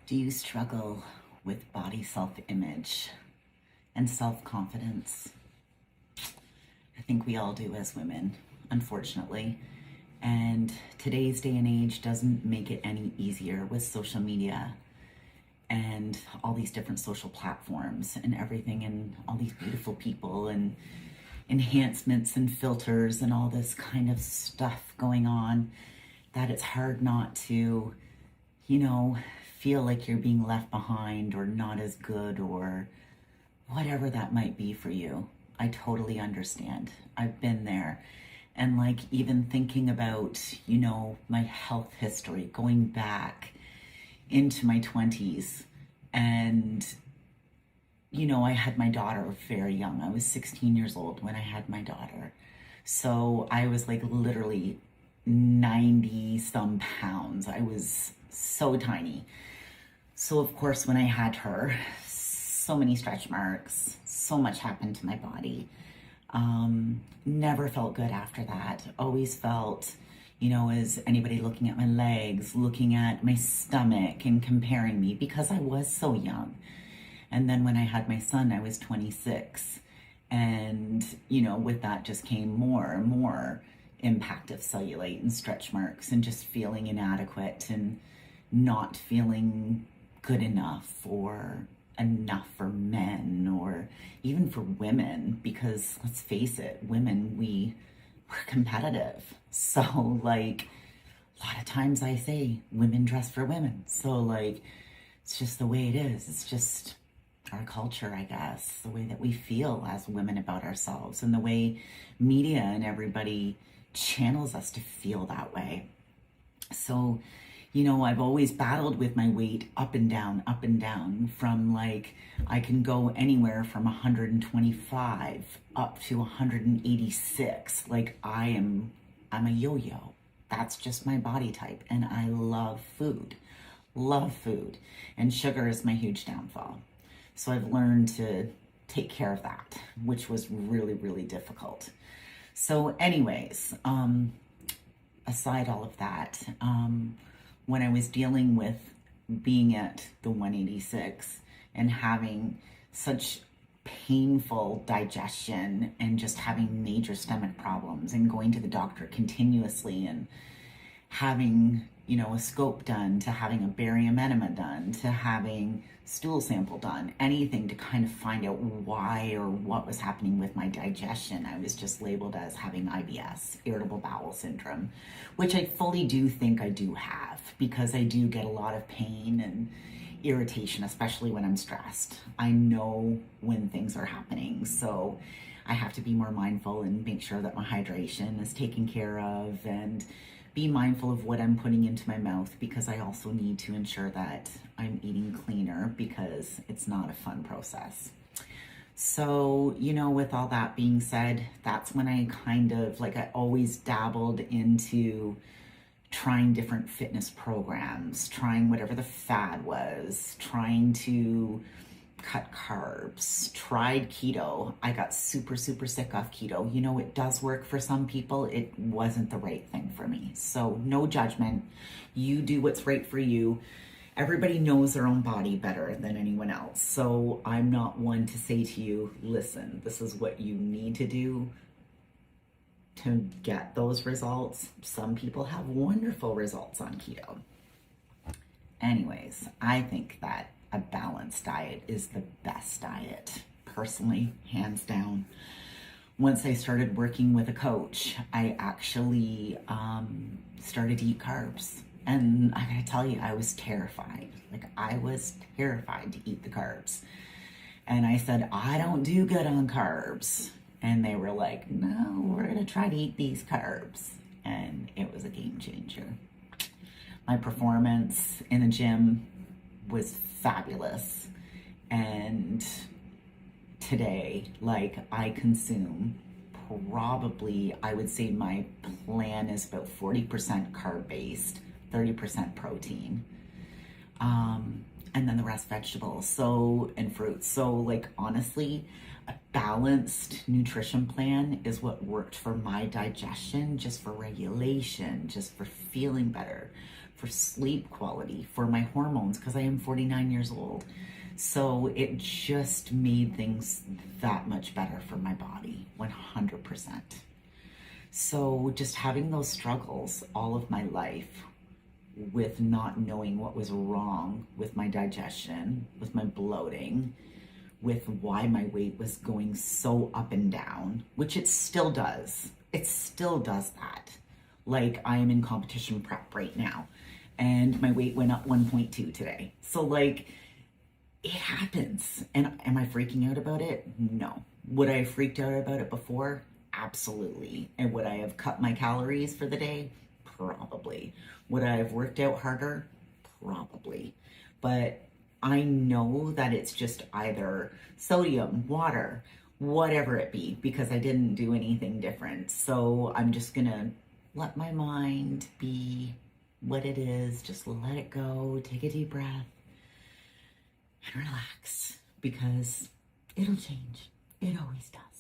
Do you struggle with body self-image and self-confidence? I think we all do as women, unfortunately. And today's day and age doesn't make it any easier with social media and all these different social platforms and everything, and all these beautiful people and enhancements and filters and all this kind of stuff going on, that it's hard not to, feel like you're being left behind or not as good or whatever that might be for you. I totally understand. I've been there. And like even thinking about, my health history, going back into my 20s, and I had my daughter very young. I was 16 years old when I had my daughter. So I was like literally 90 some pounds. I was so tiny. So of course, when I had her, so many stretch marks, so much happened to my body. Never felt good after that. Always felt, is anybody looking at my legs, looking at my stomach and comparing me, because I was so young. And then when I had my son, I was 26. And, with that just came more and more impact of cellulite and stretch marks and just feeling inadequate and not feeling good enough or enough for men or even for women, because let's face it, women, we're competitive. So like a lot of times I say women dress for women. So like, it's just the way it is. It's just our culture, I guess, the way that we feel as women about ourselves and the way media and everybody channels us to feel that way. So, I've always battled with my weight up and down from like, I can go anywhere from 125 up to 186. Like I'm a yo-yo. That's just my body type. And I love food, and sugar is my huge downfall. So I've learned to take care of that, which was really, really difficult. So anyways, aside all of that, when I was dealing with being at the 186 and having such painful digestion and just having major stomach problems and going to the doctor continuously and having, a scope done, to having a barium enema done, to having stool sample done, anything to kind of find out why or what was happening with my digestion. I was just labeled as having IBS, irritable bowel syndrome, which I fully do think I do have, because I do get a lot of pain and irritation, especially when I'm stressed. I know when things are happening, so I have to be more mindful and make sure that my hydration is taken care of and be mindful of what I'm putting into my mouth, because I also need to ensure that I'm eating cleaner, because it's not a fun process. So, with all that being said, that's when I kind of I always dabbled into trying different fitness programs, trying whatever the fad was, trying to cut carbs, tried keto. I got super, super sick off keto. It does work for some people. It wasn't the right thing for me. So no judgment. You do what's right for you. Everybody knows their own body better than anyone else. So I'm not one to say to you, listen, this is what you need to do to get those results. Some people have wonderful results on keto. Anyways, I think that a balanced diet is the best diet, personally, hands down. Once I started working with a coach, I actually started to eat carbs. And I gotta tell you, I was terrified. I was terrified to eat the carbs. And I said, I don't do good on carbs. And they were like, no, we're gonna try to eat these carbs. And it was a game changer. My performance in the gym was fabulous. And today, I consume probably, I would say my plan is about 40% carb-based, 30% protein, and then the rest vegetables, and fruits. So honestly, a balanced nutrition plan is what worked for my digestion, just for regulation, just for feeling better, for sleep quality, for my hormones, because I am 49 years old. So it just made things that much better for my body, 100%. So just having those struggles all of my life with not knowing what was wrong with my digestion, with my bloating, with why my weight was going so up and down, which it still does. It still does that. Like, I am in competition prep right now, and my weight went up 1.2 today. So, like, it happens. And am I freaking out about it? No. Would I have freaked out about it before? Absolutely. And would I have cut my calories for the day? Probably. Would I have worked out harder? Probably. But I know that it's just either sodium, water, whatever it be, because I didn't do anything different. So I'm just gonna let my mind be what it is. Just let it go. Take a deep breath and relax, because it'll change. It always does.